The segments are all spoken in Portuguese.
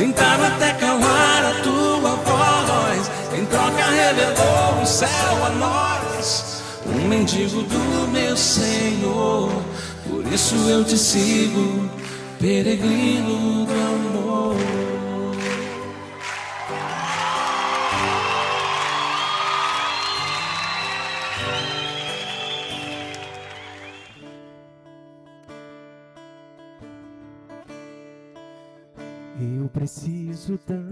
tentaram até calar a tua voz. Em troca revelou o céu a nós, um mendigo do meu Senhor. Por isso eu te sigo, peregrino do amor. Eu preciso tanto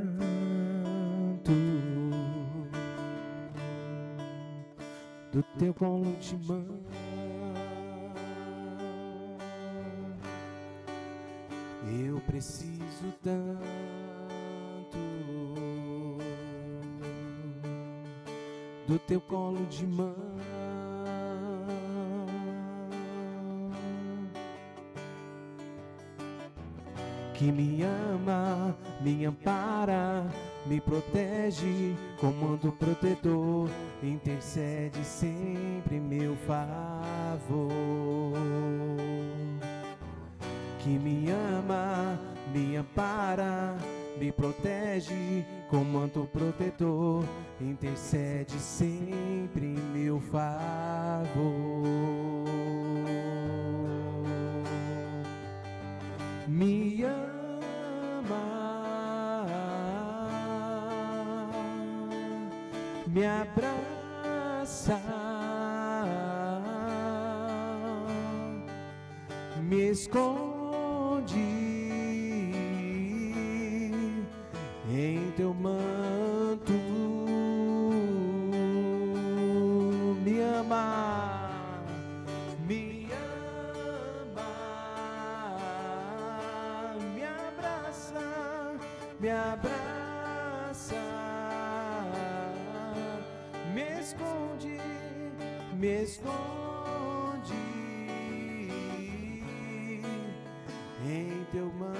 do teu colo de mão. Eu preciso tanto do teu colo de mão. Que me ama, me ampara, me protege, comando protetor, intercede sempre em meu favor. Que me ama, me ampara, me protege, comando protetor, intercede sempre em meu favor. Me ama, me abraça, me esconde em teu manto. Me ama, me me abraça, me esconde em teu manto.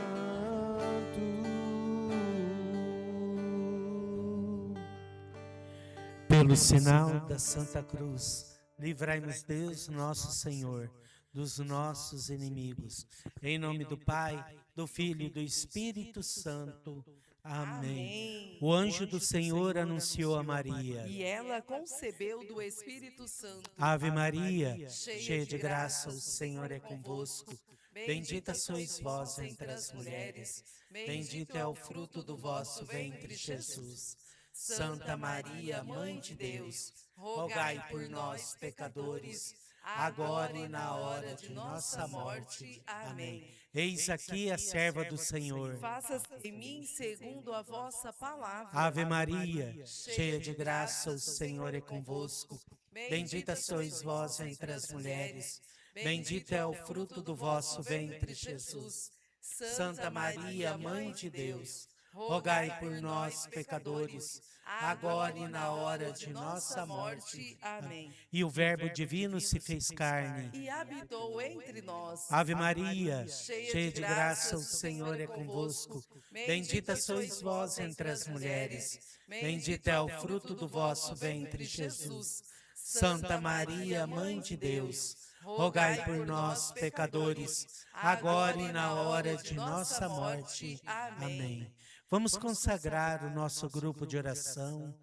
Pelo sinal da Santa Cruz, livrai-nos Deus, nosso Senhor, dos nossos inimigos. Em nome do Pai, do Filho e do Espírito Santo. Amém. O anjo do Senhor anunciou a Maria. E ela concebeu do Espírito Santo. Ave Maria, cheia de graça, o Senhor é convosco. Bendita sois vós entre as mulheres. Bendito é o fruto do vosso ventre, Jesus. Santa Maria, Mãe de Deus, rogai por nós, pecadores, agora e na hora de nossa morte. Amém. Eis aqui a serva do Senhor. Faça-se em mim segundo a vossa palavra. Ave Maria, cheia de graça, o Senhor é convosco. Bendita sois vós entre as mulheres. Bendito é o fruto do vosso ventre, Jesus. Santa Maria, Mãe de Deus, rogai por nós, pecadores, agora e na hora de nossa morte. Amém. E o Verbo divino se fez carne E habitou entre nós. Ave Maria, cheia de graça, o Senhor é convosco. Bendita sois vós entre as mulheres. Bendito é o fruto do vosso ventre, Jesus. Santa Maria, Mãe de Deus, rogai por nós, pecadores, agora e na hora de nossa morte. Amém. Vamos consagrar o nosso grupo de oração,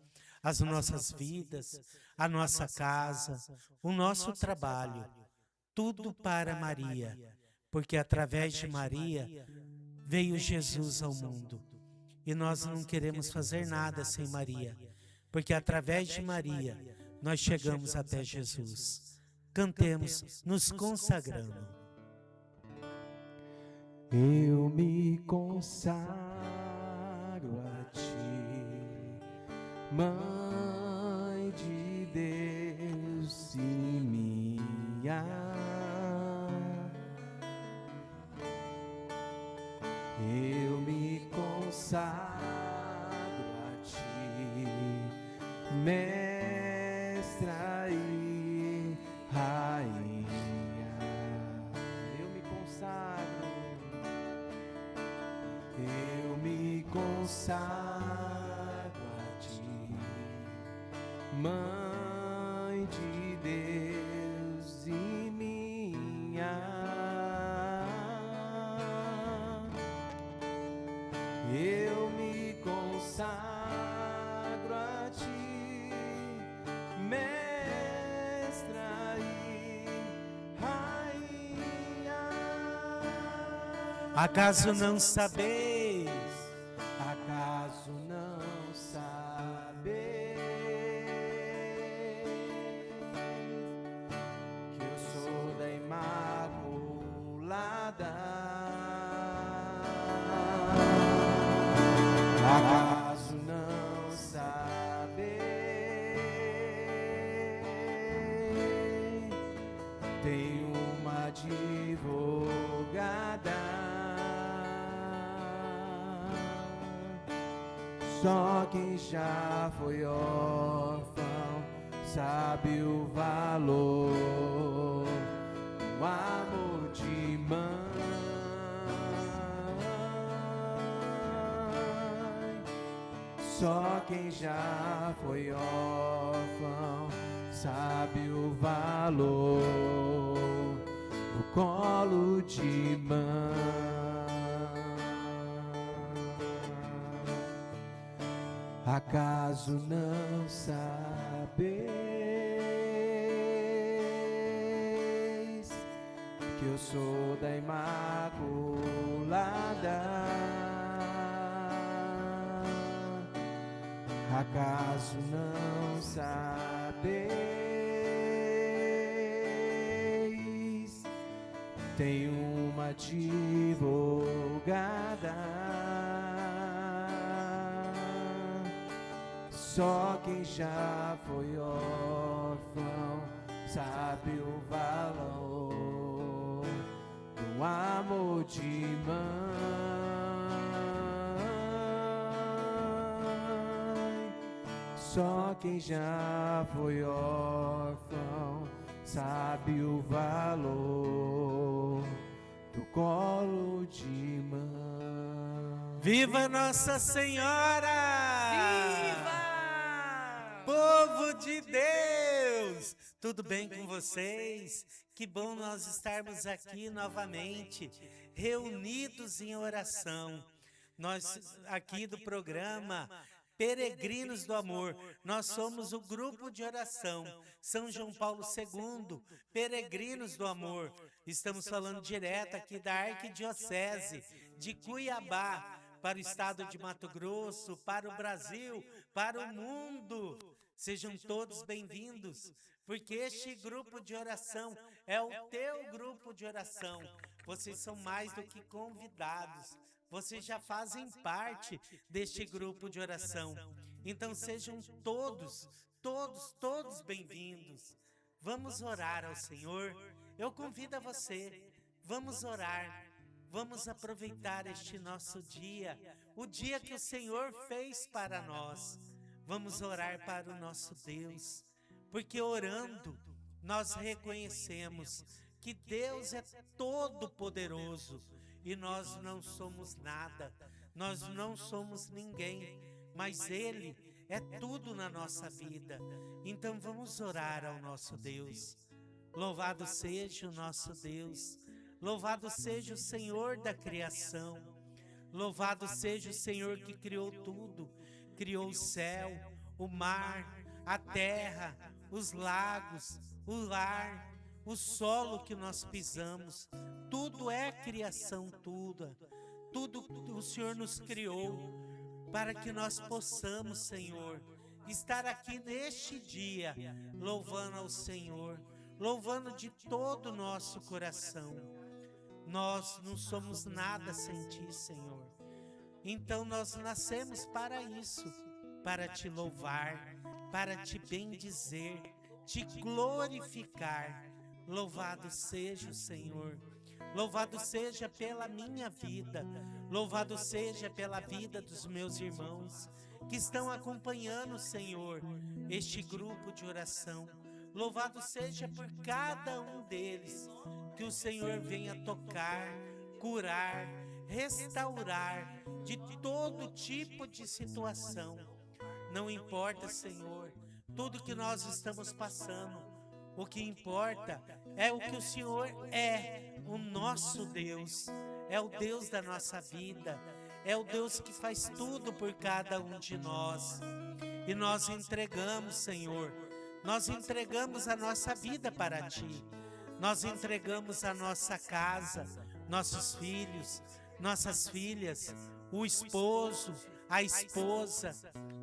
as nossas vidas, a nossa casa, o nosso trabalho, tudo para Maria, porque através de Maria veio Jesus ao mundo. E nós não queremos fazer nada sem Maria, porque através de Maria nós chegamos até Jesus. Cantemos, nos consagrando. Eu me consagro a ti, Mãe de Deus e minha. Eu me consagro a ti, Mestra e Rainha. Eu me consagro. Eu me consagro a ti, Mãe de Deus e minha. Eu Acaso não sabeis? Acaso não sabeis que eu sou da Imaculada? Acaso não sabeis? Tenho uma advogada. Só quem já foi órfão sabe o valor do amor de mãe. Só quem já foi órfão sabe o valor do colo de mãe. Acaso não sabeis que eu sou da Imaculada? Acaso não sabeis? Tenho uma advogada. Só quem já foi órfão sabe o valor do amor de mãe. Só quem já foi órfão sabe o valor do colo de mãe. Viva Nossa Senhora! Viva! Povo de Deus! Tudo bem com vocês? Que bom nós estarmos aqui novamente, reunidos em oração. Nós aqui do programa Peregrinos do Amor, nós somos o grupo de oração São João Paulo II, Peregrinos do Amor. Estamos falando direto aqui da Arquidiocese de Cuiabá, para o estado de Mato Grosso, para o Brasil, para o mundo. Sejam todos bem-vindos, porque este grupo de oração é o teu grupo de oração. Vocês são mais do que convidados. Vocês já fazem parte deste grupo de oração. Então sejam todos bem-vindos. Vamos orar ao Senhor. Eu convido a você. Vamos orar. Vamos aproveitar este nosso dia, o dia que o Senhor fez para nós. Vamos orar para o nosso Deus, porque orando nós reconhecemos que Deus é todo-poderoso e nós não somos nada, nós não somos ninguém, mas Ele é tudo na nossa vida. Então vamos orar ao nosso Deus. Louvado seja o nosso Deus. Louvado seja o Senhor da criação. Louvado seja o Senhor que criou tudo. Criou o céu, o mar, a terra, os lagos, o ar, o solo que nós pisamos. Tudo é criação, tudo o Senhor nos criou para que nós possamos, Senhor, estar aqui neste dia, louvando ao Senhor, louvando de todo o nosso coração. Nós não somos nada sem Ti, Senhor. Então nós nascemos para isso, para Te louvar, para Te bendizer, Te glorificar. Louvado seja o Senhor. Louvado seja pela minha vida. Louvado seja pela vida dos meus irmãos que estão acompanhando, Senhor, este grupo de oração. Louvado seja por cada um deles. Que o Senhor venha tocar, curar, restaurar de todo tipo de situação. Não importa, Senhor, tudo que nós estamos passando. O que importa é o que o Senhor é, o nosso Deus. É o Deus da nossa vida. É o Deus que faz tudo por cada um de nós. E nós entregamos, Senhor, nós entregamos a nossa vida para Ti. Nós entregamos a nossa casa, nossos filhos, nossas filhas, o esposo, a esposa,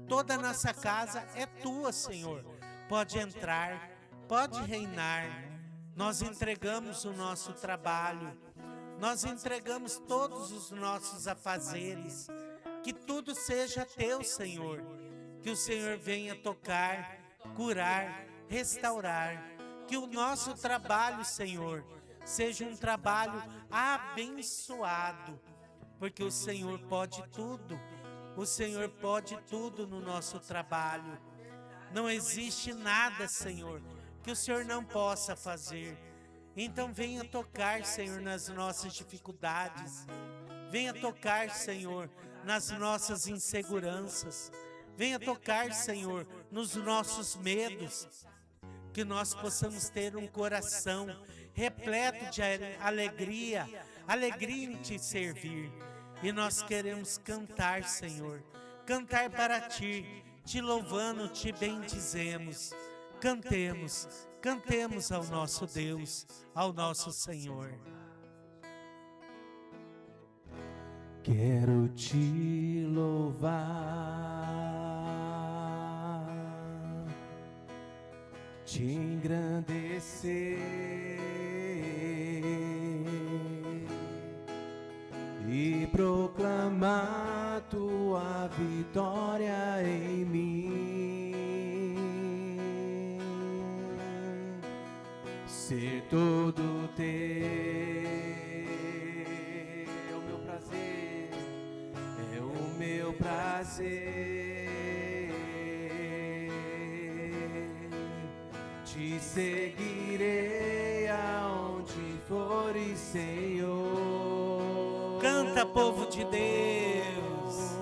toda a nossa casa é tua, Senhor. Pode entrar, pode reinar. Nós entregamos o nosso trabalho, nós entregamos todos os nossos afazeres, que tudo seja teu, Senhor. Que o Senhor venha tocar, curar, restaurar. Que o nosso trabalho, Senhor, seja um trabalho abençoado, porque o Senhor pode tudo. O Senhor pode tudo no nosso trabalho. Não existe nada, Senhor, que o Senhor não possa fazer. Então venha tocar, Senhor, nas nossas dificuldades. Venha tocar, Senhor, nas nossas inseguranças. Venha tocar, Senhor, nos nossos medos. Que nós possamos ter um coração repleto de alegria, alegria em te servir. E nós queremos cantar, Senhor, cantar para ti, te louvando, te bendizemos. Cantemos, cantemos ao nosso Deus, ao nosso Senhor. Quero te louvar, te engrandecer e proclamar tua vitória em mim, ser todo teu, é o meu prazer, é o meu prazer, te seguirei aonde fores, Senhor. Canta, povo de Deus.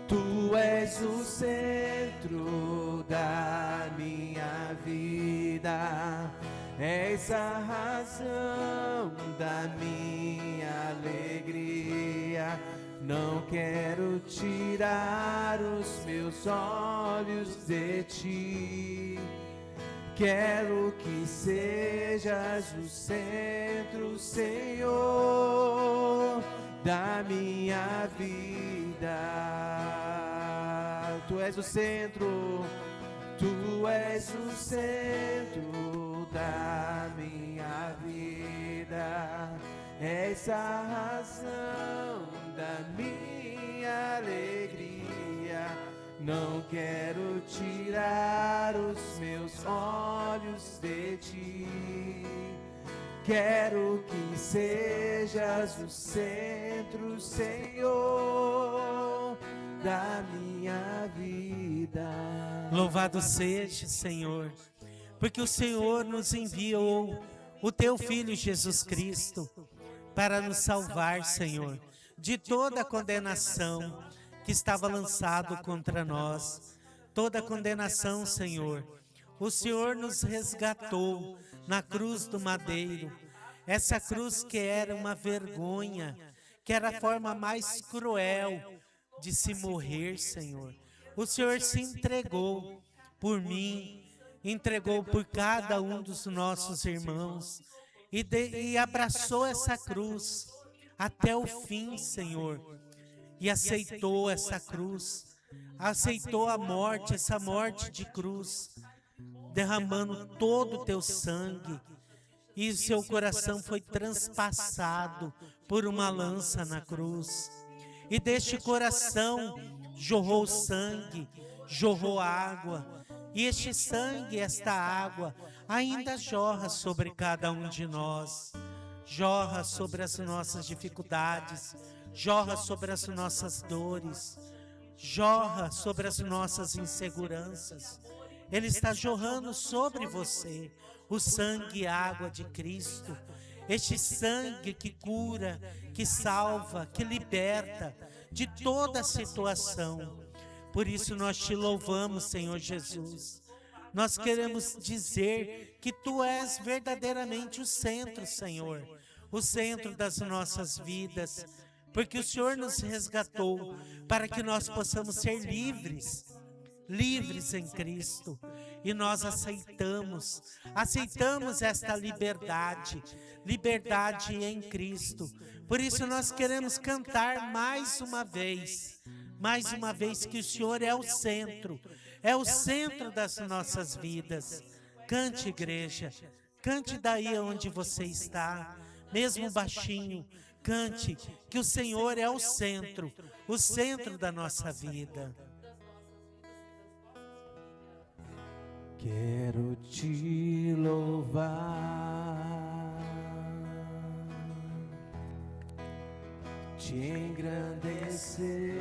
Tu és o centro da minha vida, és a razão da minha alegria. Não quero tirar os meus olhos de ti. Quero que sejas o centro, Senhor, da minha vida. Tu és o centro, tu és o centro da minha vida. És a razão da minha alegria. Não quero tirar os meus olhos de ti. Quero que sejas o centro, Senhor, da minha vida. Louvado seja, Senhor, porque o Senhor nos enviou o teu Filho Jesus Cristo para nos salvar, Senhor, de toda a condenação que estava lançado contra nós. Toda a condenação, Senhor. O Senhor nos resgatou na cruz do madeiro. Essa cruz que era uma vergonha, que era a forma mais cruel de se morrer, Senhor. O Senhor se entregou por mim, entregou por cada um dos nossos irmãos e abraçou essa cruz até o fim, Senhor. E aceitou essa cruz, aceitou a morte, essa morte de cruz, derramando todo o teu sangue, e o seu coração foi transpassado por uma lança na cruz. E deste coração jorrou sangue, jorrou água, e este sangue, esta água, ainda jorra sobre cada um de nós, jorra sobre as nossas dificuldades, jorra sobre as nossas dores, jorra sobre as nossas inseguranças. Ele está jorrando sobre você o sangue e água de Cristo. Este sangue que cura, que salva, que liberta de toda situação. Por isso nós te louvamos, Senhor Jesus. Nós queremos dizer que Tu és verdadeiramente o centro, Senhor, o centro das nossas vidas, porque o Senhor nos resgatou para que nós possamos ser livres, livres em Cristo. e nós aceitamos esta liberdade em Cristo. Por isso nós queremos cantar mais uma vez que o Senhor é o centro das nossas vidas. Cante, igreja, cante daí onde você está, mesmo baixinho, cante que o Senhor é o centro da nossa vida. Quero te louvar, te engrandecer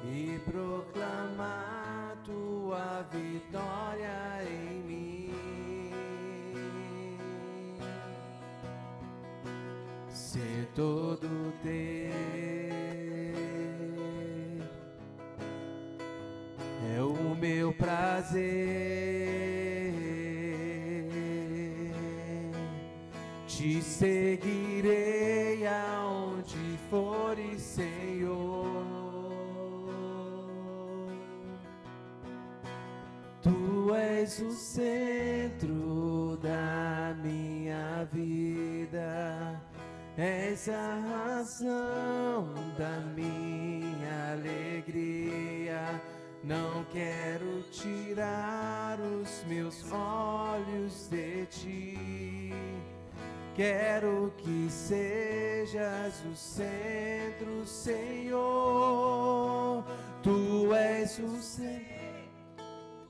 e proclamar tua vitória em mim. Ser todo teu é o meu prazer, te seguirei aonde fores, Senhor. Tu és o centro da minha vida, és a razão da minha alegria. Não quero tirar os meus olhos de ti. Quero que sejas o centro, Senhor. Tu és o centro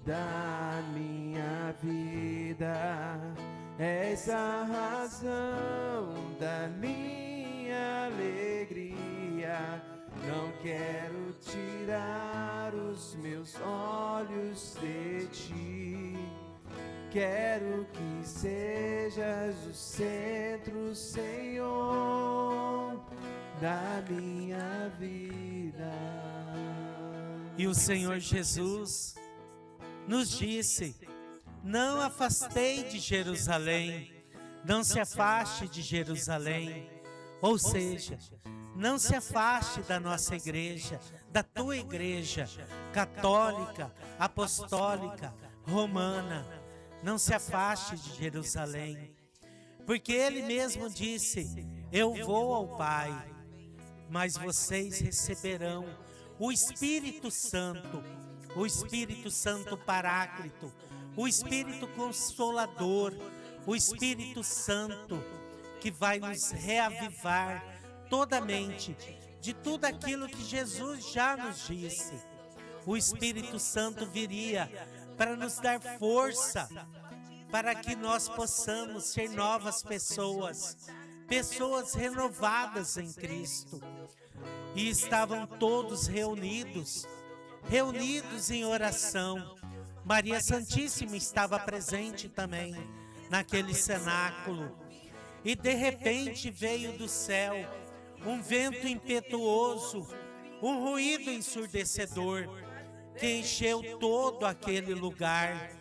da minha vida, és a razão da minha alegria. Não quero tirar os meus olhos de ti. Quero que sejas o centro, Senhor, da minha vida. E o Senhor Jesus nos disse: não afastei de Jerusalém, não se afaste de Jerusalém. Ou seja, não se afaste da nossa igreja, da tua igreja católica, apostólica, romana. Não se afaste de Jerusalém, porque Ele mesmo disse: eu vou ao Pai, mas vocês receberão o Espírito Santo Paráclito, o Espírito Consolador, o Espírito Santo que vai nos reavivar toda a mente de tudo aquilo que Jesus já nos disse. O Espírito Santo viria para nos dar força, para que nós possamos ser novas pessoas renovadas em Cristo. E estavam todos reunidos em oração. Maria Santíssima estava presente também naquele cenáculo. E de repente veio do céu um vento impetuoso, um ruído ensurdecedor, que encheu todo aquele lugar.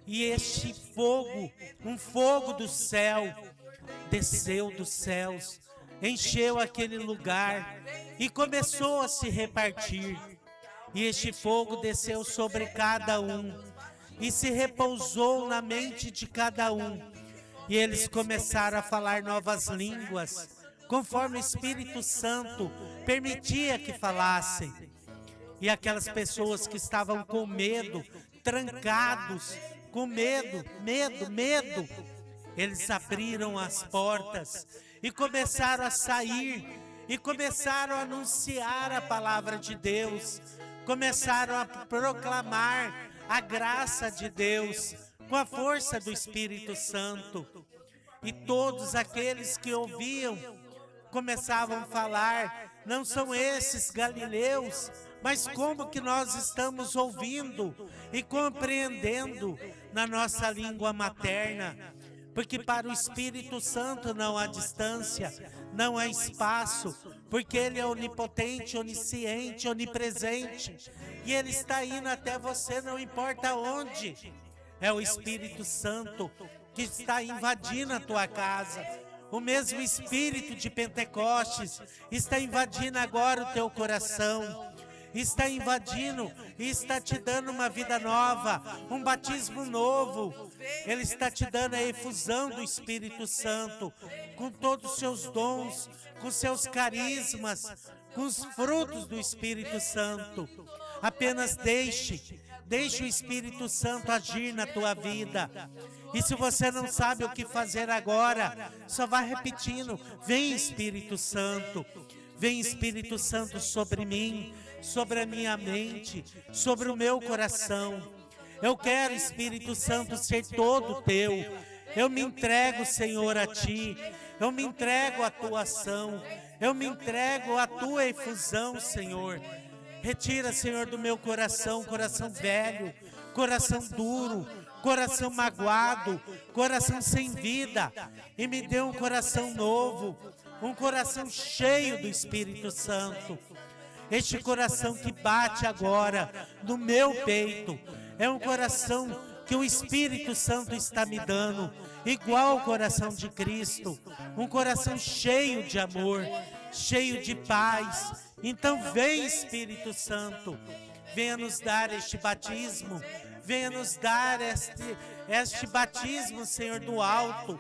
E este fogo, um fogo do céu, desceu dos céus, encheu aquele lugar e começou a se repartir. E este fogo desceu sobre cada um e se repousou na mente de cada um. E eles começaram a falar novas línguas, conforme o Espírito Santo permitia que falassem. E aquelas pessoas que estavam com medo, trancados, com medo, eles abriram as portas e começaram a sair, e começaram a anunciar a palavra de Deus, começaram a proclamar a graça de Deus, com a força do Espírito Santo. E todos aqueles que ouviam começavam a falar: não são esses galileus, mas como que nós estamos ouvindo e compreendendo na nossa língua materna? Porque para o Espírito Santo não há distância, não há espaço, porque Ele é onipotente, onisciente, onipresente, e Ele está indo até você, não importa onde. É o Espírito Santo que está invadindo a tua casa. O mesmo Espírito de Pentecostes está invadindo agora o teu coração. está invadindo e está te dando uma vida nova, um batismo novo. Ele está te dando a efusão do Espírito Santo, com todos os seus dons, com seus carismas, com os frutos do Espírito Santo. Apenas deixe o Espírito Santo agir na tua vida. E se você não sabe o que fazer agora, só vai repetindo: vem Espírito Santo, vem Espírito Santo sobre mim, sobre a minha mente, sobre o meu coração. Eu quero, Espírito Santo, ser todo teu. Eu me entrego, Senhor, a ti. Eu me entrego à tua ação. Eu me entrego à tua efusão, Senhor. Retira, Senhor, do meu coração, coração velho, coração duro, coração magoado, coração sem vida, e me dê um coração novo, um coração cheio do Espírito Santo. Este coração que bate agora no meu peito é um coração que o Espírito Santo está me dando, igual ao coração de Cristo, um coração cheio de amor, cheio de paz. Então vem, Espírito Santo, venha nos dar este batismo, venha nos dar este batismo, Senhor, do alto,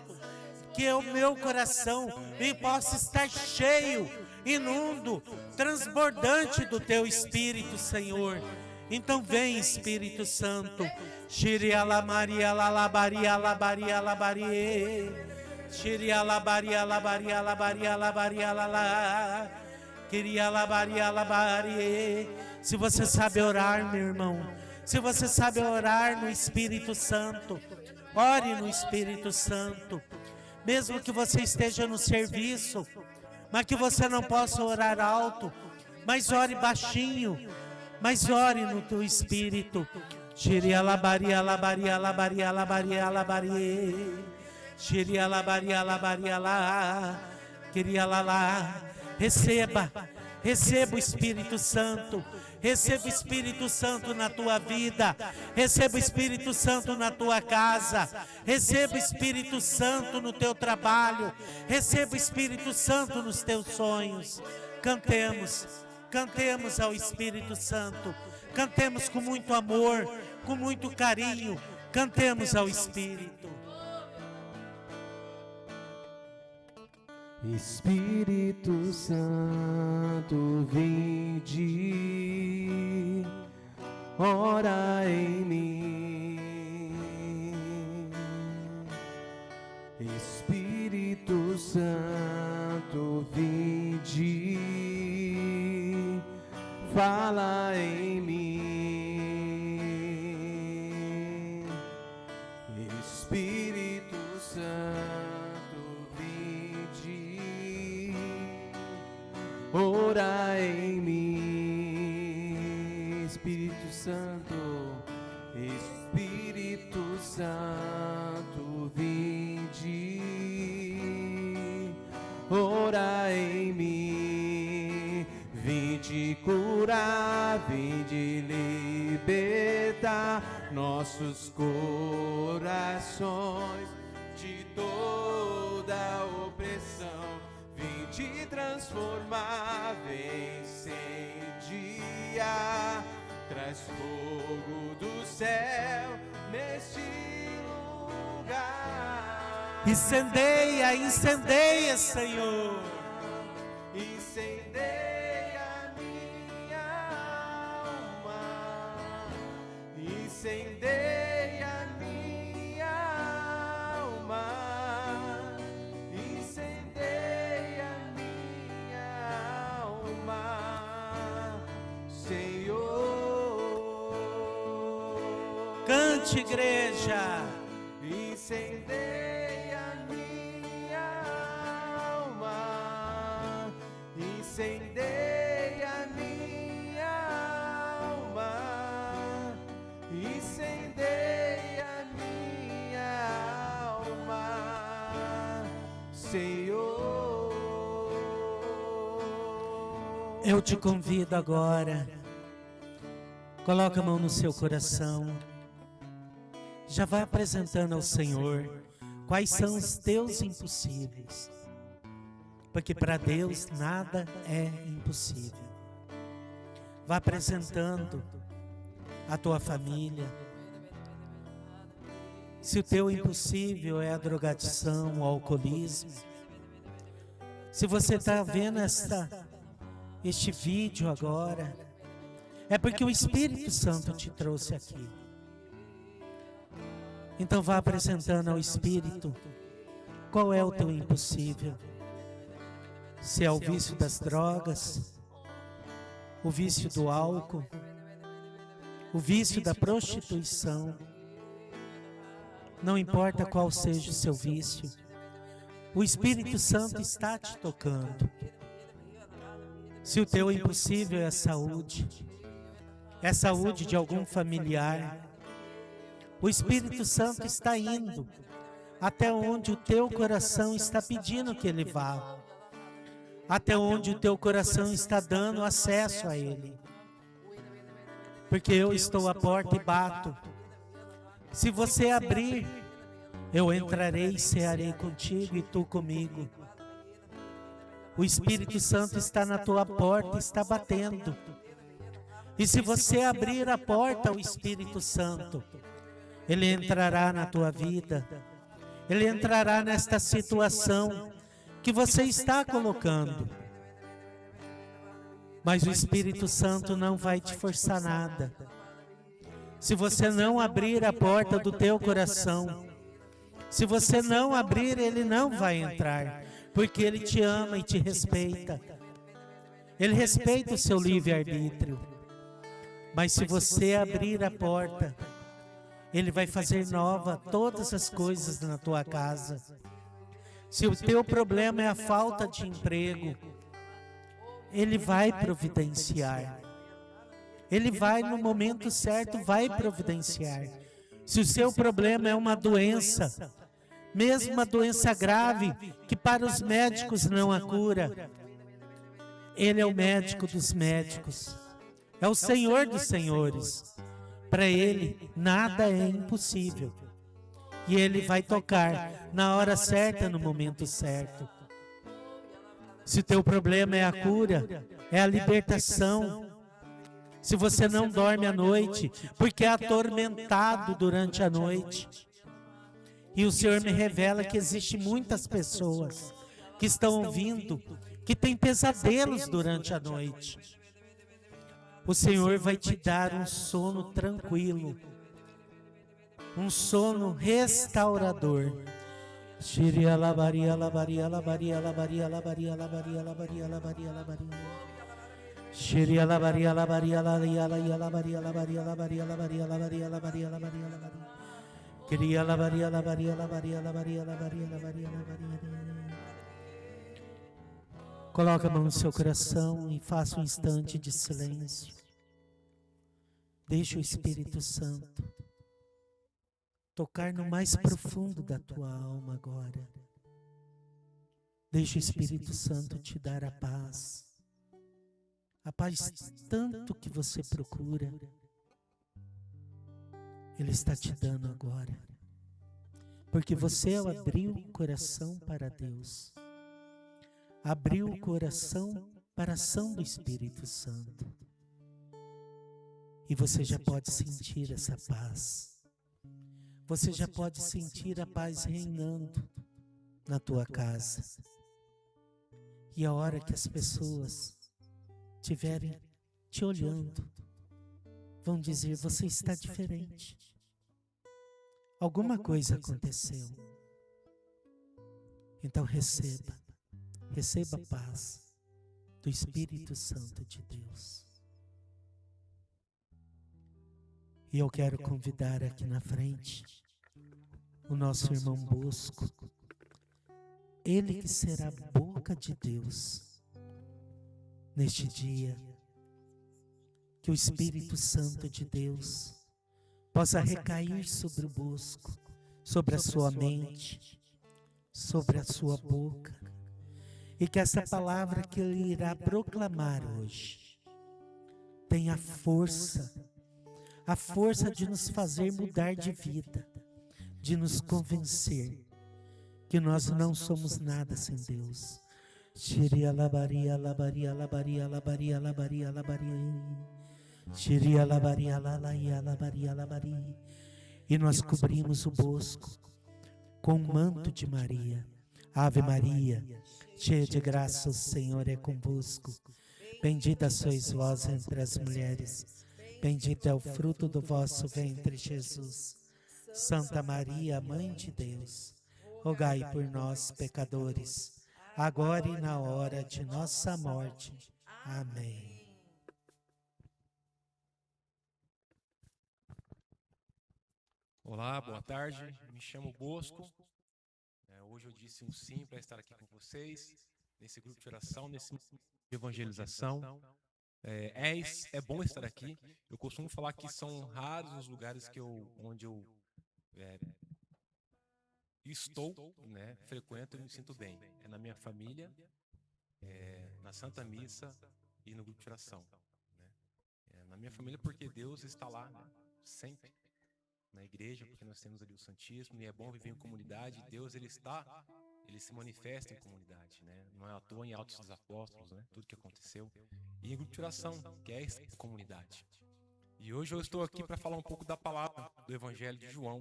que o meu coração possa estar cheio, inundo, transbordante do teu Espírito, Senhor. Então vem, Espírito Santo. Shiriala Maria Lalabaria Labaria Labarie. Shiriala Baria Labaria Labaria Labaria Lala. Queria Labaria Labarie. Se você sabe orar, meu irmão, se você sabe orar no Espírito Santo, ore no Espírito Santo. Mesmo que você esteja no serviço, mas que você não possa orar alto, mas ore baixinho, mas ore no teu Espírito. Shiria Labaria Labaria Labaria Labaria Labarie. Shiria Labaria Labaria La. Queria lá. Receba o Espírito Santo. Receba o Espírito Santo na tua vida. Receba o Espírito Santo na tua casa. Receba o Espírito Santo no teu trabalho. Receba o Espírito Santo nos teus sonhos. Cantemos ao Espírito Santo. Cantemos com muito amor, com muito carinho. Cantemos ao Espírito. Espírito Santo, vinde, ora em mim. Espírito Santo, vinde, fala em mim. Espírito Santo, vinde, ora em mim. Espírito Santo, Espírito Santo, vinde, ora em mim. Vinde curar, vinde libertar nossos corações de toda opressão. Vinde transformar, vem incendiar, traz fogo do céu neste lugar. Incendeia, incendeia, Senhor. Incendeia minha alma, incendeia minha alma, incendeia minha alma, Senhor. Cante, igreja. Incendeia minha alma, incendeia minha alma, incendeia minha alma, Senhor. Eu te convido agora. Coloca a mão no seu coração. Já vai apresentando ao Senhor quais são os teus impossíveis. Porque para Deus nada é impossível. Vá apresentando a tua família. Se o teu impossível é a drogadição, o alcoolismo, se você está vendo este vídeo agora, é porque o Espírito Santo te trouxe aqui. Então vá apresentando ao Espírito qual é o teu impossível. Se é o vício das drogas, o vício do álcool, o vício da prostituição, não importa qual seja o seu vício, o Espírito Santo está te tocando. Se o teu impossível é saúde de algum familiar, o Espírito Santo está indo até onde o teu coração está pedindo que ele vá, até onde o teu coração está dando acesso a ele. Porque eu estou à porta e bato. Se você abrir, eu entrarei e cearei contigo e tu comigo. O Espírito Santo está na tua porta e está batendo. E se você abrir a porta ao Espírito Santo, ele entrará na tua vida. Ele entrará nesta situação que você está colocando. Mas o Espírito Santo não vai te forçar nada. Se você não abrir a porta do teu coração, se você não abrir, ele não vai entrar, porque ele te ama e te respeita. Ele respeita o seu livre-arbítrio. Mas se você abrir a porta, ele vai fazer nova todas as coisas na tua casa. Se o teu problema é a falta de emprego, ele vai providenciar. Ele vai no momento certo, vai providenciar. Se o seu problema é uma doença, mesmo uma doença grave, que para os médicos não há cura, ele é o médico dos médicos, é o Senhor dos senhores. Para ele, nada é impossível. E ele vai tocar na hora certa, no momento certo. Se o teu problema é a cura, é a libertação. Se você não dorme à noite, porque é atormentado durante a noite. E o Senhor me revela que existe muitas pessoas que estão ouvindo, que têm pesadelos durante a noite. O Senhor vai te dar um sono tranquilo, um sono restaurador. Coloque a mão no seu coração e faça um instante de silêncio. Deixe o Espírito Santo tocar no mais profundo da tua alma agora. Deixe o Espírito Santo te dar a paz tanto que você procura. Ele está te dando agora, porque você abriu o coração para Deus, abriu o coração para a ação do Espírito Santo, e você já pode sentir essa paz. Você já pode sentir a paz reinando na tua casa. E a hora que as pessoas estiverem te olhando, vão dizer: você está diferente. Alguma coisa aconteceu. Então receba a paz do Espírito Santo de Deus. E eu quero convidar aqui na frente o nosso irmão Bosco, ele que será a boca de Deus neste dia. Que o Espírito Santo de Deus possa recair sobre o Bosco, sobre a sua mente, sobre a sua boca, e que essa palavra que ele irá proclamar hoje tenha a força de nos fazer mudar de vida, de nos convencer que nós não somos nada sem Deus, Shiria labaria labaria labaria labaria labaria labaria. Shiria labaria labaria labaria labaria. E nós cobrimos o bosco com o manto de Maria. Ave Maria, cheia de graça, o Senhor é convosco. Bendita sois vós entre as mulheres. Bendito é o fruto do vosso ventre, Jesus. Santa Maria, Mãe de Deus, rogai por nós, pecadores, agora e na hora de nossa morte. Amém. Olá, boa tarde. Me chamo Bosco. Hoje eu disse um sim para estar aqui com vocês, nesse grupo de oração, nesse de evangelização. É bom estar aqui. Eu costumo falar que são raros os lugares onde eu estou, né, frequento e me sinto bem. É na minha família, na Santa Missa e no grupo de oração. Né? Na minha família porque Deus está lá, né, sempre. Na igreja, porque nós temos ali o Santíssimo, e é bom viver em comunidade. Deus, ele se manifesta em comunidade, né? Não é à toa em Atos dos Apóstolos, né? Tudo que aconteceu. E em grupo de oração, que é essa comunidade. E hoje eu estou aqui para falar um pouco da palavra do Evangelho de João,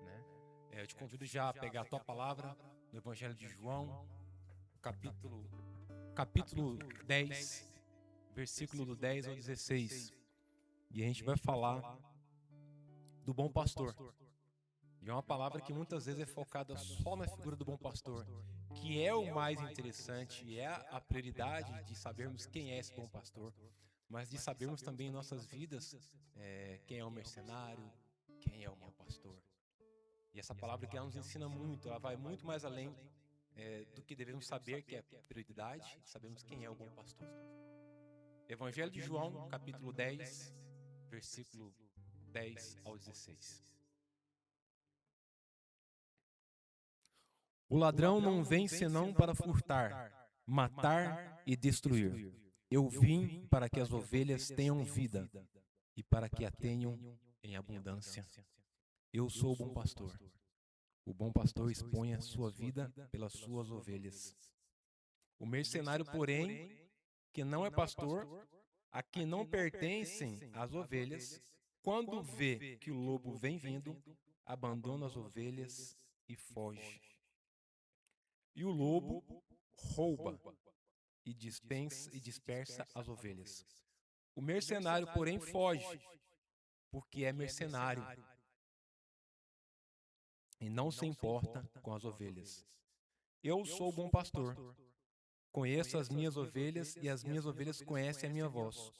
né? Eu te convido já a pegar a tua palavra do Evangelho de João, capítulo 10, versículo do 10 ao 16. E a gente vai falar do bom pastor. E é uma palavra que muitas vezes é focada só na figura do bom pastor, que é o mais interessante, e é a prioridade de sabermos quem é esse bom pastor, mas de sabermos também em nossas vidas quem é o mercenário, quem é o mau pastor. E essa palavra que ela nos ensina muito, ela vai muito mais além do que devemos saber, que é prioridade, sabemos quem é o bom pastor. Evangelho de João, capítulo 10, versículo 10 ao 16. O ladrão não vem senão para furtar, matar e destruir. Eu vim para que as ovelhas tenham vida e para que a tenham em abundância. Eu sou o bom pastor. O bom pastor expõe a sua vida pelas suas ovelhas. O mercenário, porém, que não é pastor, a quem não pertencem as ovelhas, quando vê que o lobo vem vindo, abandona as ovelhas e foge. E o lobo rouba e dispersa as ovelhas. O mercenário, porém, foge, porque é mercenário e não se importa com as ovelhas. Eu sou o bom pastor. Conheço as minhas ovelhas e as minhas ovelhas conhecem a minha voz.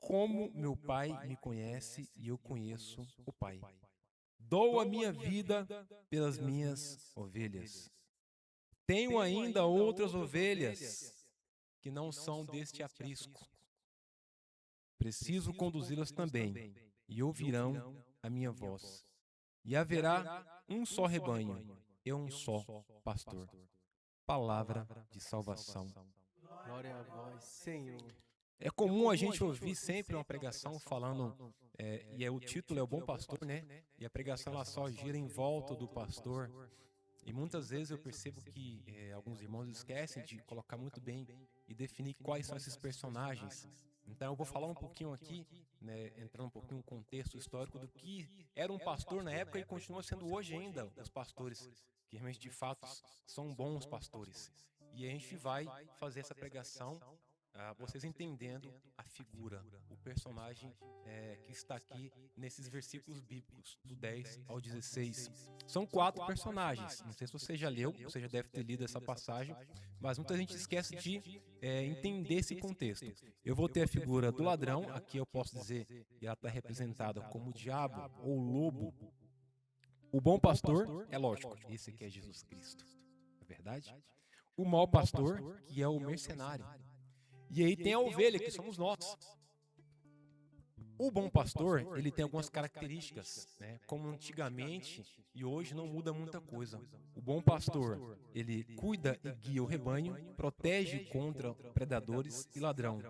Como meu Pai me conhece e eu conheço o Pai. Dou a minha vida pelas minhas ovelhas. Tenho ainda outras ovelhas que não são deste aprisco. Preciso conduzi-las também, e ouvirão a minha voz. E haverá um só rebanho e um só pastor. Palavra de salvação. Glória a vós, Senhor. É comum a gente ouvir sempre uma pregação falando, o título é o Bom Pastor, né? E a pregação ela só gira em volta do pastor. E muitas vezes eu percebo que alguns irmãos esquecem de colocar muito bem e definir quais são esses personagens. Então eu vou falar um pouquinho aqui, né, entrando um pouquinho no contexto histórico do que era um pastor na época e continua sendo hoje ainda os pastores, que realmente de fato são bons pastores. E a gente vai fazer essa pregação, vocês entendendo a figura, o personagem que está aqui nesses versículos bíblicos, do 10 ao 16. São 4 personagens, não sei se você já leu, você já deve ter lido essa passagem, mas muita gente esquece de entender esse contexto. Eu vou ter a figura do ladrão, aqui eu posso dizer que ela está representada como o diabo ou o lobo. O bom pastor, é lógico, esse aqui é Jesus Cristo, não é verdade? O mau pastor, que é o mercenário. E aí tem a ovelha, que somos nós. O bom pastor, ele tem algumas características, né? Como antigamente e hoje não muda muita coisa. O bom pastor, ele cuida e guia o rebanho, protege contra predadores e ladrão,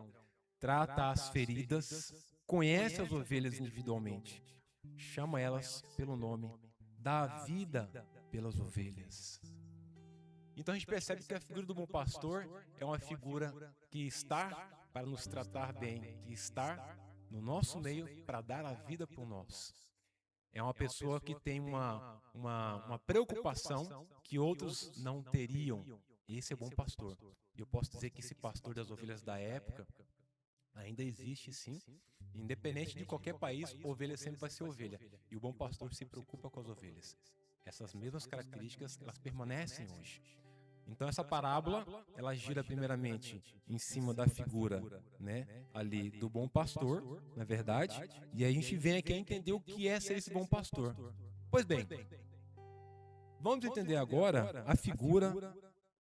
trata as feridas, conhece as ovelhas individualmente, chama elas pelo nome, dá vida pelas ovelhas. Então a gente percebe que a figura do bom pastor é uma figura que está para nos tratar bem, que está no nosso meio para dar a vida por nós. É uma pessoa que tem uma preocupação que outros não teriam. Esse é bom pastor. E eu posso dizer que esse pastor das ovelhas da época ainda existe, sim. Independente de qualquer país, ovelha sempre vai ser ovelha. E o bom pastor se preocupa com as ovelhas. Essas mesmas características, elas permanecem hoje. Então essa parábola, ela gira primeiramente em cima da figura, né, ali do bom pastor, na verdade, e aí a gente vem aqui a entender o que é ser esse bom pastor. Pois bem, vamos entender agora a figura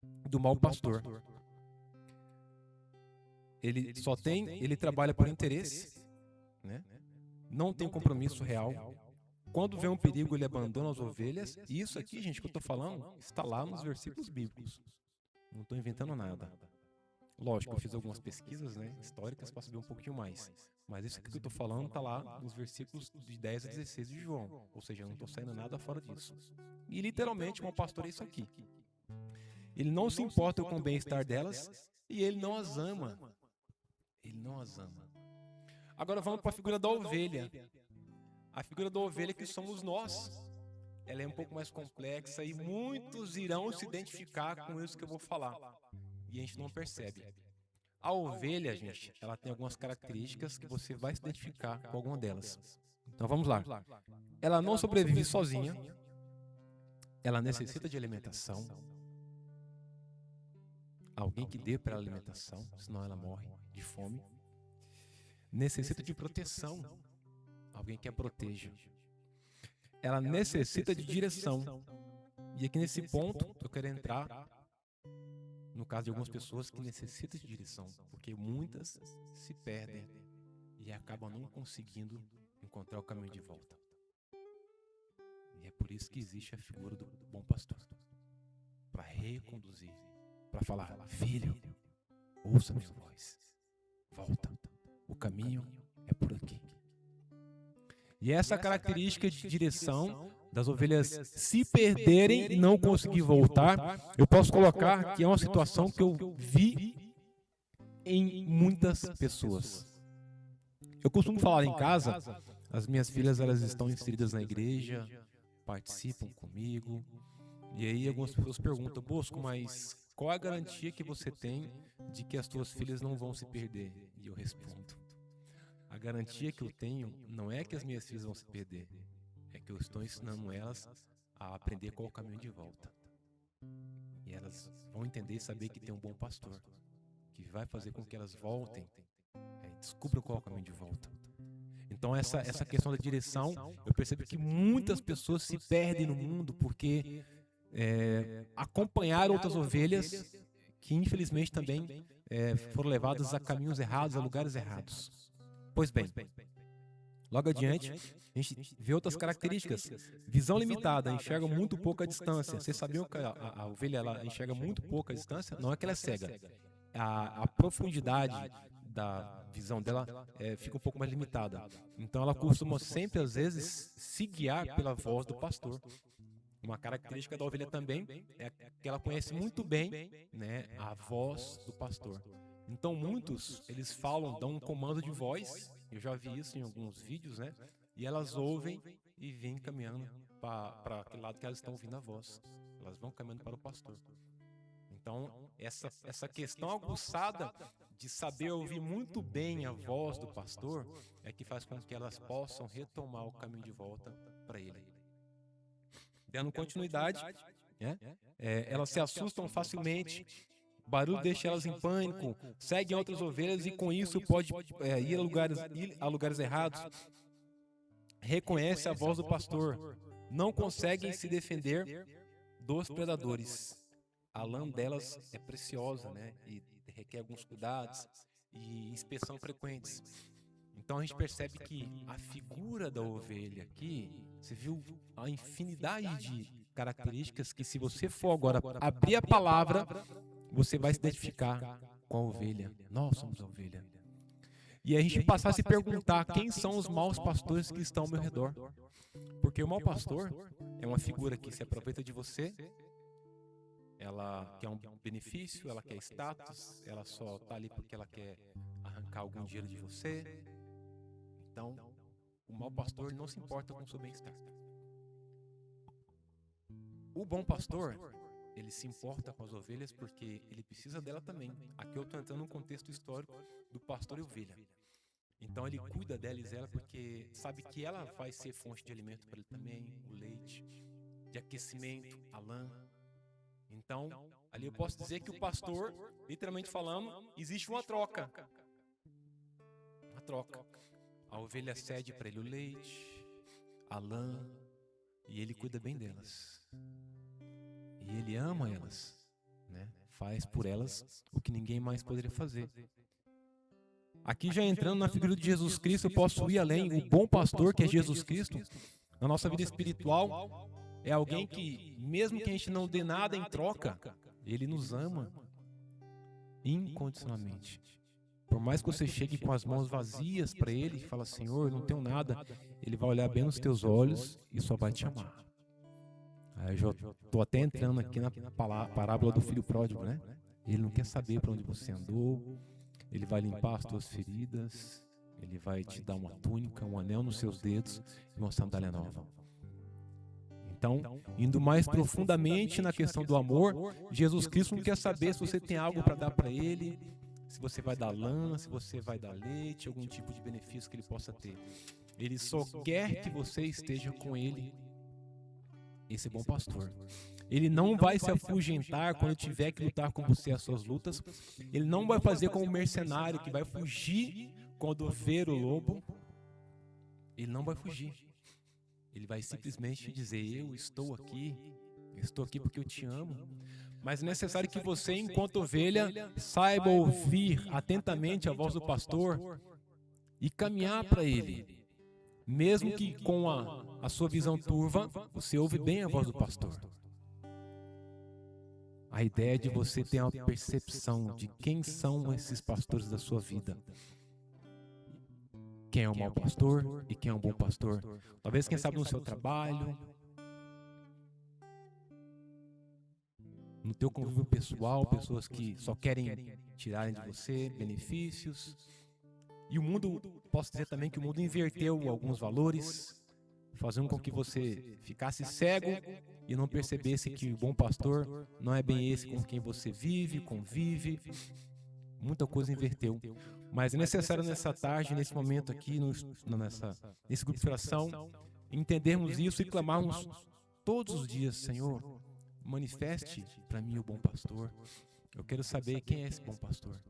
do mau pastor. Ele trabalha por interesse, né? Não tem compromisso real. Quando vê um perigo, ele abandona as ovelhas. E isso aqui, gente, que eu estou falando, está lá nos versículos bíblicos. Não estou inventando nada. Lógico, eu fiz algumas pesquisas, né, históricas para saber um pouquinho mais. Mas isso aqui que eu estou falando está lá nos versículos de 10 a 16 de João. Ou seja, eu não estou saindo nada fora disso. E literalmente, um pastor é isso aqui. Ele não se importa com o bem-estar delas e ele não as ama. Ele não as ama. Agora vamos para a figura da ovelha. A figura da ovelha que somos nós. Ela é um pouco mais complexa e muitos irão se identificar com isso que eu vou falar. E a gente não percebe. A ovelha, gente, ela tem algumas características que você vai se identificar com alguma delas. Então vamos lá. Ela não sobrevive sozinha. Ela necessita de alimentação. Alguém que dê para ela alimentação, senão ela morre de fome. Necessita de proteção. Alguém que a proteja. Ela necessita de direção. E aqui nesse ponto, eu quero entrar no caso de algumas pessoas que necessitam de direção, porque muitas se perdem e acabam não conseguindo encontrar o caminho de volta. E é por isso que existe a figura do bom pastor, para reconduzir, para falar: filho, ouça minha voz, volta, o caminho é por aqui. E essa característica de direção das ovelhas se perderem e não conseguir voltar, eu posso colocar que é uma situação que eu vi em muitas pessoas. Eu costumo falar em casa, as minhas filhas, elas estão inseridas na igreja, participam comigo, e aí algumas pessoas perguntam: Bosco, mas qual a garantia que você tem de que as tuas filhas não vão se perder? E eu respondo: a garantia que eu tenho não é que as minhas filhas vão se perder, é que eu estou ensinando elas a aprender qual é o caminho de volta. E elas vão entender e saber que tem um bom pastor, que vai fazer com que elas voltem, descubram qual é o caminho de volta. Então essa questão da direção, eu percebo que muitas pessoas se perdem no mundo porque acompanharam outras ovelhas que infelizmente também foram levadas a caminhos errados, a lugares errados. Pois bem, logo adiante, a gente vê outras características. Visão limitada, enxerga muito pouco a distância. Vocês sabiam que a ovelha ela enxerga muito pouco a distância? Não é que ela é cega. A profundidade da visão dela fica um pouco mais limitada. Então ela costuma sempre, às vezes, se guiar pela voz do pastor. Uma característica da ovelha também é que ela conhece muito bem, né, a voz do pastor. Então muitos, eles falam, dão um comando de voz, eu já vi isso em alguns vídeos, né? E elas ouvem e vêm caminhando para aquele lado que elas estão ouvindo a voz. Elas vão caminhando para o pastor. Então, essa questão aguçada de saber ouvir muito bem a voz do pastor é que faz com que elas possam retomar o caminho de volta para ele. Dando continuidade, né? Elas se assustam facilmente. O barulho deixa elas em pânico, seguem outras ovelhas e com isso pode ir a lugares errados. Reconhece a voz do pastor, não conseguem se defender dos predadores. A lã delas é preciosa, né? E requer alguns cuidados e inspeção frequentes. Então a gente percebe que a figura da ovelha aqui, você viu a infinidade de características que, se você for agora abrir a palavra, você vai se identificar com a ovelha. Nós somos a ovelha. E a gente passar a se perguntar quem são os maus pastores que estão ao meu redor. Porque o mau pastor é uma figura que se aproveita de você, ela quer um benefício, ela quer status, ela só está ali porque ela quer arrancar algum dinheiro de você. Então, o mau pastor não se importa com o seu bem-estar. O bom pastor, ele se importa com as ovelhas porque ele precisa dela também. Aqui eu estou entrando num contexto histórico do pastor e ovelha. Então ele cuida dela e zela porque sabe que ela vai ser fonte de alimento para ele também, o leite, de aquecimento, a lã. Então, ali eu posso dizer que o pastor, literalmente falando, existe uma troca. Uma troca. A ovelha cede para ele o leite, a lã, e ele cuida bem delas. E ele ama elas, né? Faz por elas o que ninguém mais poderia fazer. Aqui já entrando na figura de Jesus Cristo, eu posso ir além. O bom pastor, que é Jesus Cristo, na nossa vida espiritual, é alguém que, mesmo que a gente não dê nada em troca, ele nos ama incondicionalmente. Por mais que você chegue com as mãos vazias para ele e fala, Senhor, eu não tenho nada, ele vai olhar bem nos teus olhos e só vai te amar. Aí eu já estou até entrando aqui na parábola do filho pródigo, né? Ele não quer saber para onde você andou, ele vai limpar as tuas feridas, ele vai te dar uma túnica, um anel nos seus dedos e uma sandália nova. Então, indo mais profundamente na questão do amor, Jesus Cristo não quer saber se você tem algo para dar para ele, se você vai dar lã, se você vai dar leite, algum tipo de benefício que ele possa ter. Ele só quer que você esteja com ele. Esse é bom pastor. Ele não vai se afugentar quando tiver que lutar com você as suas lutas. Ele não vai fazer como um mercenário que vai fugir quando ver o lobo. Ele não vai fugir. Ele vai simplesmente dizer, eu estou aqui porque eu te amo. Mas é necessário que você, enquanto ovelha, saiba ouvir atentamente a voz do pastor e caminhar para ele. Mesmo que com a sua visão turva, você ouve bem a voz do pastor. A ideia é de você ter uma percepção de quem são esses pastores da sua vida. Quem é um mau pastor e quem é um bom pastor. Talvez, quem sabe, no seu trabalho, no teu convívio pessoal, pessoas que só querem tirarem de você benefícios. E o mundo, posso dizer também que o mundo inverteu alguns valores, fazendo com que você ficasse cego e não percebesse que o bom pastor não é bem esse com quem você vive, convive. Muita coisa inverteu. Mas é necessário nessa tarde, nesse momento aqui, nesse grupo de oração, entendermos isso e clamarmos todos os dias, Senhor, manifeste para mim o bom pastor. Eu quero saber quem é esse bom pastor.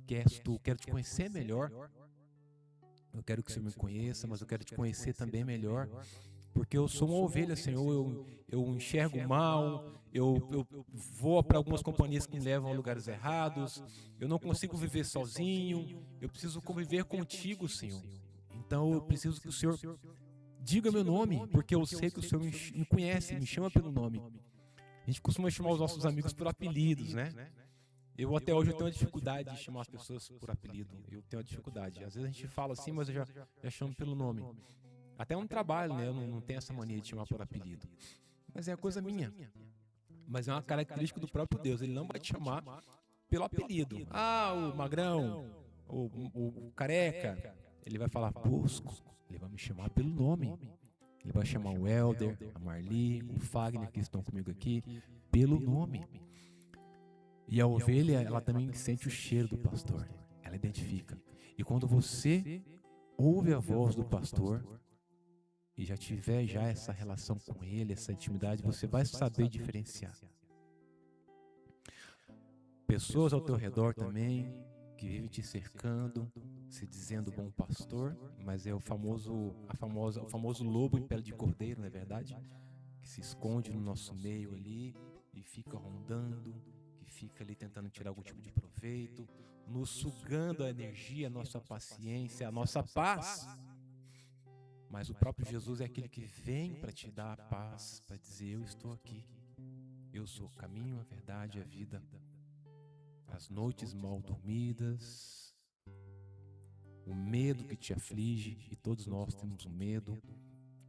Quem és tu? Quero te conhecer melhor. Eu quero que o Senhor me conheça, mas eu quero te conhecer também melhor. Porque eu sou uma ovelha, Senhor, eu enxergo mal, eu vou para algumas companhias que me levam a lugares errados, eu não consigo viver sozinho, eu preciso conviver contigo, Senhor. Então eu preciso que o Senhor diga meu nome, porque eu sei que o Senhor me conhece, me chama pelo nome. A gente costuma chamar os nossos amigos por apelidos, né? Eu até hoje tenho uma dificuldade de chamar as pessoas por apelido, eu tenho uma dificuldade. Às vezes a gente fala assim, mas eu já chamo pelo nome. Até um trabalho, né? Eu não tenho essa mania de chamar por apelido. Mas é a coisa minha. Mas é uma característica do próprio Deus. Ele não vai te chamar pelo apelido. Ah, o magrão, o careca. Ele vai falar, busco. Ele vai me chamar pelo nome. Ele vai chamar o Helder, a Marli, o Fagner, que estão comigo aqui, pelo nome. E a ovelha, ela também sente o cheiro do pastor. Ela identifica. E quando você ouve a voz do pastor, e já tiver essa relação com ele, essa intimidade, você vai saber diferenciar. Pessoas ao teu redor também, que vivem te cercando, se dizendo bom pastor, mas é o famoso lobo em pele de cordeiro, não é verdade? Que se esconde no nosso meio ali e fica rondando, que fica ali tentando tirar algum tipo de proveito, nos sugando a energia, a nossa paciência, a nossa paz. Mas o próprio Jesus é aquele que vem para te dar a paz, para dizer, eu estou aqui. Eu sou o caminho, a verdade e a vida. As noites mal dormidas, o medo que te aflige, e todos nós temos um medo.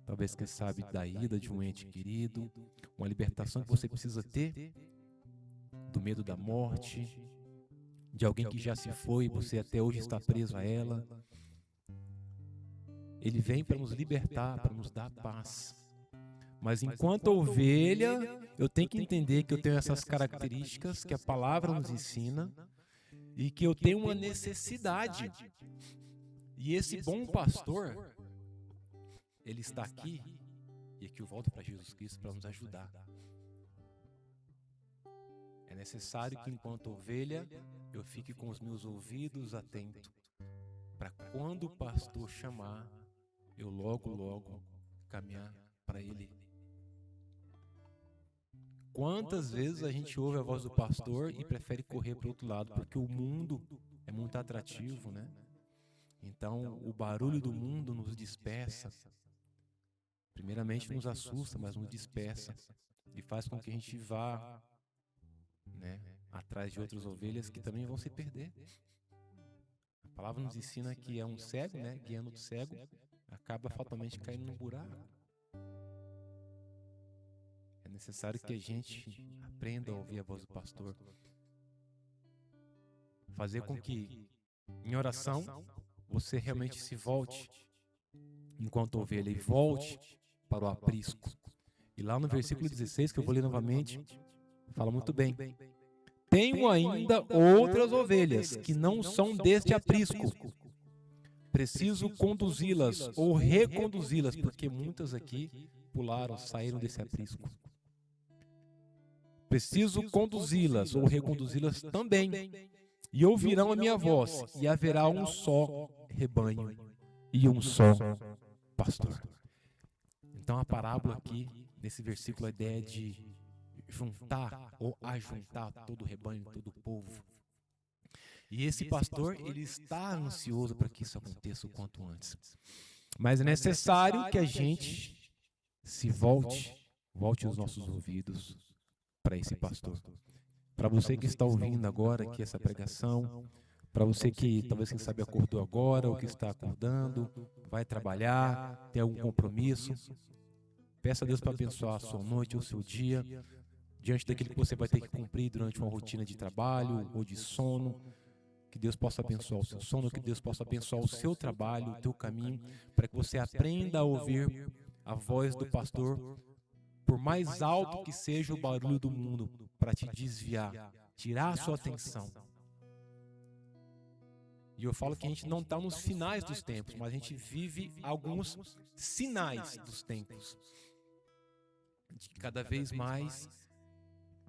Talvez, quem sabe, da ida de um ente querido, uma libertação que você precisa ter. do medo da morte, de alguém que já se foi e você até hoje está preso a ela. Ele vem para nos libertar, para nos dar paz. Mas enquanto ovelha, eu tenho que entender que eu tenho essas características que a palavra nos ensina e que eu tenho uma necessidade. E esse bom pastor, ele está aqui, e aqui eu volto para Jesus Cristo para nos ajudar. É necessário que enquanto ovelha, eu fique com os meus ouvidos atentos, para quando o pastor chamar, eu logo caminhar para ele. Quantas vezes a gente ouve a voz do pastor e prefere correr para o outro lado, porque o mundo é muito atrativo, né? Então, o barulho do mundo nos dispersa. Primeiramente nos assusta, mas nos dispersa e faz com que a gente vá, né, atrás de outras ovelhas que também vão se perder. A palavra nos ensina que é um cego, né, guiando o cego, acaba fatalmente caindo num buraco. É necessário que a gente aprenda a ouvir a voz do pastor. Fazer com que, em oração, você realmente se volte enquanto ovelha e volte para o aprisco. E lá no versículo 16, que eu vou ler novamente, fala muito bem. Tenho ainda outras ovelhas que não são deste aprisco. Preciso conduzi-las ou reconduzi-las, porque muitas aqui pularam, saíram desse aprisco. Preciso conduzi-las ou reconduzi-las também. E ouvirão a minha voz, e haverá um só rebanho e um só pastor. Então a parábola aqui, nesse versículo, a ideia de juntar ou ajuntar todo o rebanho, todo o povo. E esse pastor, ele está ansioso para que isso aconteça o quanto antes. Mas é necessário que a gente se volte os nossos ouvidos para esse pastor. Para você que está ouvindo agora aqui essa pregação, para você que talvez quem sabe acordou agora ou que está acordando, vai trabalhar, tem algum compromisso, peça a Deus para abençoar a sua noite ou o seu dia, diante daquilo que você vai ter que cumprir durante uma rotina de trabalho ou de sono. Que Deus possa abençoar o seu sono, que Deus possa abençoar o seu trabalho, o teu caminho, para que você aprenda a ouvir a voz do pastor, por mais alto que seja o barulho do mundo, para te desviar, tirar a sua atenção. E eu falo que a gente não está nos finais dos tempos, mas a gente vive alguns sinais dos tempos. De que cada vez mais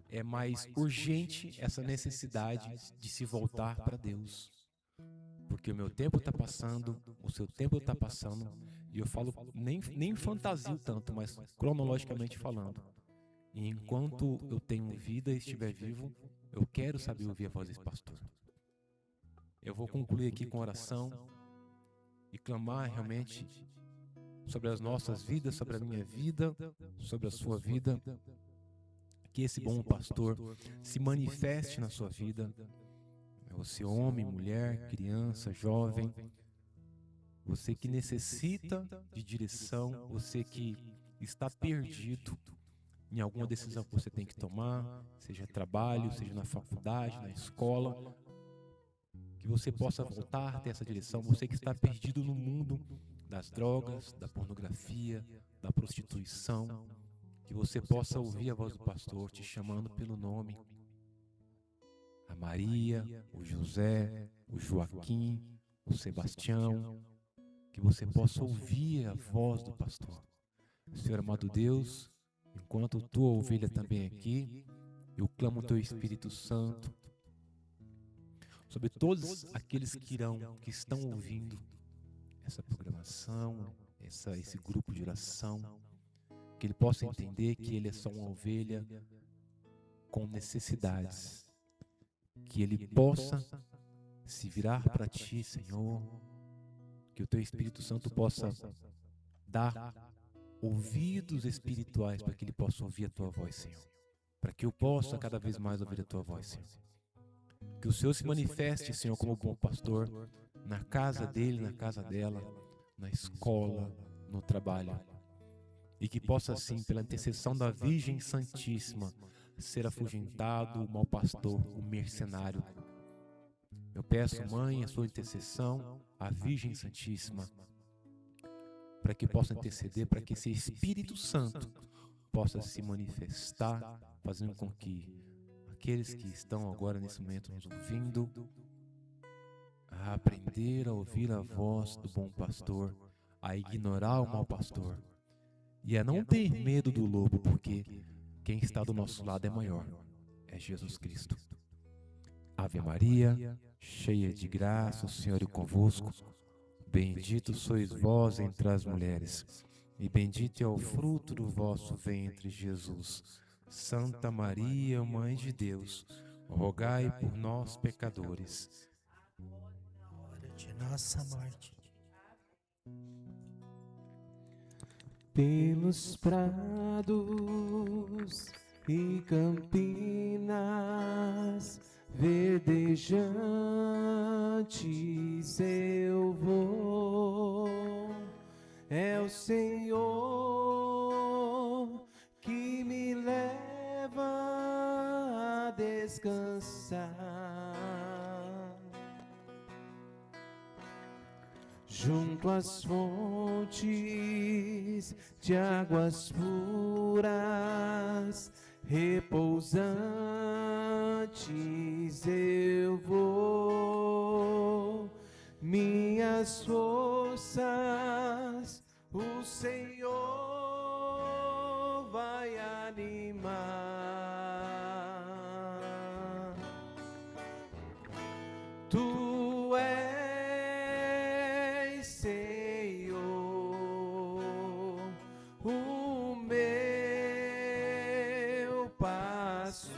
é mais urgente essa necessidade de se voltar para Deus. Porque o meu tempo está passando, o seu tempo está passando, e eu falo, nem fantasio tanto, mas cronologicamente falando. E enquanto eu tenho vida e estiver vivo, eu quero saber ouvir a voz desse pastor. Eu vou concluir aqui com oração e clamar realmente sobre as nossas vidas, sobre a minha vida, sobre a sua vida. Que esse bom pastor se manifeste na sua vida. Você, homem, mulher, criança, jovem, você que necessita de direção, você que está perdido em alguma decisão que você tem que tomar, seja trabalho, seja na faculdade, na escola, que você possa voltar a ter essa direção. Você que está perdido no mundo das drogas, da pornografia, da prostituição, que você possa ouvir a voz do pastor te chamando pelo nome. A Maria, o José, o Joaquim, o Sebastião. Que você possa ouvir a voz do pastor. Senhor amado Deus, enquanto tua ovelha também aqui, eu clamo o teu Espírito Santo sobre todos aqueles que estão ouvindo essa programação, esse grupo de oração. Que ele possa entender que ele é só uma ovelha com necessidades. Que ele possa se virar para ti, Senhor. Que o teu Espírito Santo possa dar ouvidos espirituais para que ele possa ouvir a tua voz, Senhor. Para que eu possa cada vez mais ouvir a tua voz, Senhor. Que o Senhor se manifeste, Senhor, como bom pastor, na casa dele, na casa dela, na escola, no trabalho. E que possa, assim, pela intercessão da Virgem Santíssima, ser afugentado o mau pastor, o mercenário. Eu peço, Mãe, a sua intercessão, a Virgem Santíssima, para que possa interceder, para que esse Espírito Santo possa se manifestar, fazendo com que aqueles que estão agora nesse momento nos ouvindo, a aprender a ouvir a voz do bom pastor, a ignorar o mau pastor e a não ter medo do lobo, porque quem está do nosso lado é maior, é Jesus Cristo. Ave Maria, cheia de graça, o Senhor é convosco. Bendito sois vós entre as mulheres, e bendito é o fruto do vosso ventre, Jesus. Santa Maria, Mãe de Deus, rogai por nós, pecadores, Na hora de nossa morte. Pelos prados e campinas verdejantes eu vou, é o Senhor que me leva a descansar. Junto às fontes de águas puras, repousantes eu vou, minhas forças o Senhor vai animar. Tu és, Senhor, o meu pastor,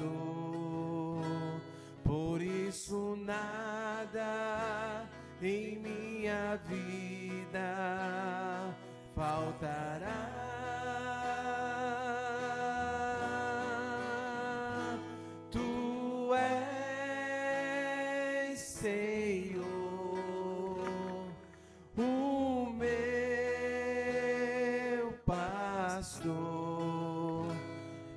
por isso nada em minha vida faltará. Tu és, Senhor, o meu pastor,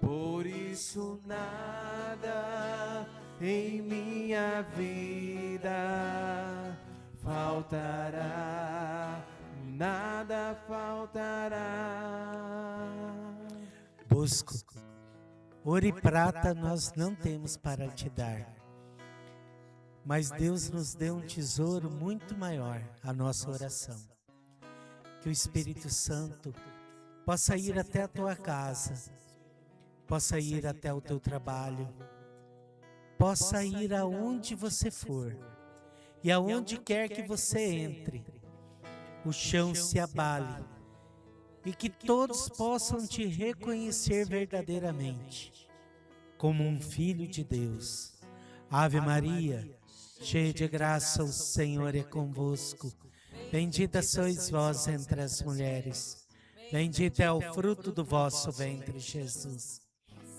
por isso nada em minha vida faltará, nada faltará. Busco, ouro e prata nós não temos para te dar, mas Deus nos deu um tesouro muito maior, a nossa oração. Que o Espírito Santo possa ir até a tua casa, possa ir até o teu trabalho, possa ir aonde você for, e aonde quer que você entre, o chão se abale, e que todos possam te reconhecer verdadeiramente, como um filho de Deus. Ave Maria, cheia de graça, o Senhor é convosco. Bendita sois vós entre as mulheres, bendito é o fruto do vosso ventre, Jesus.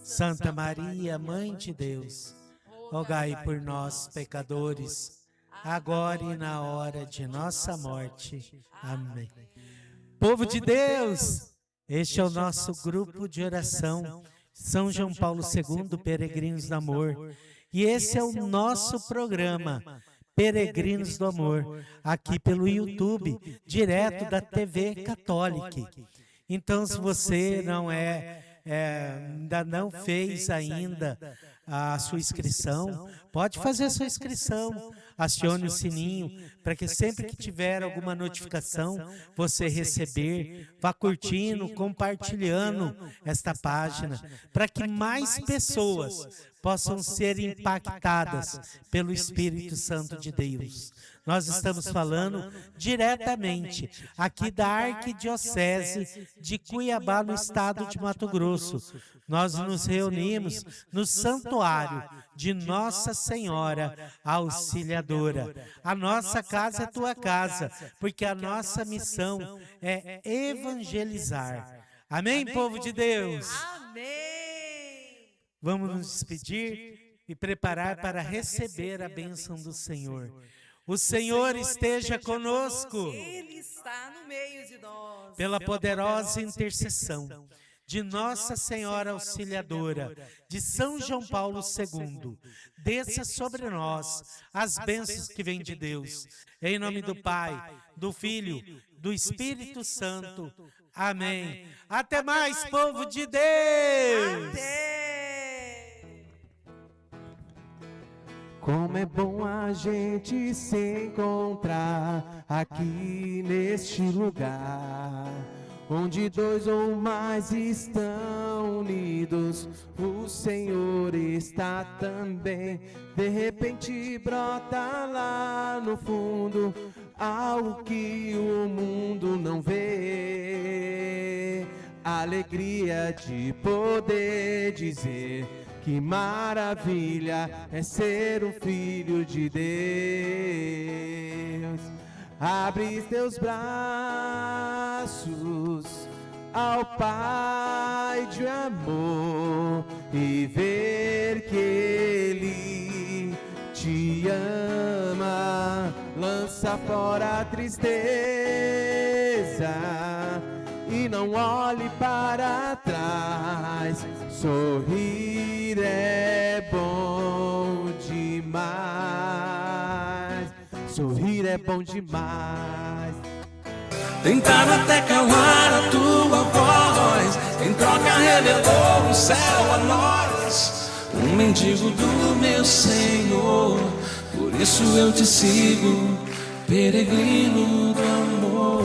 Santa Maria, Mãe de Deus, rogai por nós, pecadores, agora e na hora de nossa morte. Amém. Povo de Deus, este é o nosso grupo de oração, São João Paulo II, Peregrinos do Amor. E esse é o nosso programa, Peregrinos do Amor, aqui pelo YouTube, direto da TV Católica. Então, se você ainda não fez ainda a sua inscrição, pode fazer a sua inscrição, acione o sininho, para que sempre que tiver alguma notificação, você receber, vá curtindo, compartilhando esta página, para que mais pessoas possam ser impactadas pelo Espírito Santo de Deus. Nós estamos falando diretamente aqui da Arquidiocese de Cuiabá, no estado de Mato Grosso. Nós nos reunimos no santuário de Nossa Senhora Auxiliadora. A nossa casa é a tua casa, porque a nossa missão é evangelizar. Amém, povo de Deus? Amém. Vamos nos despedir e preparar para receber a bênção do Senhor. O Senhor esteja conosco. Ele está no meio de nós. Pela poderosa intercessão de Nossa Senhora Auxiliadora, de São João Paulo II, desça sobre nós as bênçãos que vêm de Deus. Em nome do Pai, do Filho, do Espírito Santo. Amém. Até mais, povo de Deus! Como é bom a gente se encontrar aqui neste lugar, onde dois ou mais estão unidos, o Senhor está também. De repente brota lá no fundo algo que o mundo não vê, a alegria de poder dizer: que maravilha é ser um filho de Deus. Abre teus braços ao Pai de amor e ver que Ele te ama. Lança fora a tristeza e não olhe para trás. Sorrir é bom demais. Sorrir é bom demais. Tentaram até calar a tua voz, em troca revelou o céu a nós. Um mendigo do meu Senhor, por isso eu te sigo, peregrino do amor.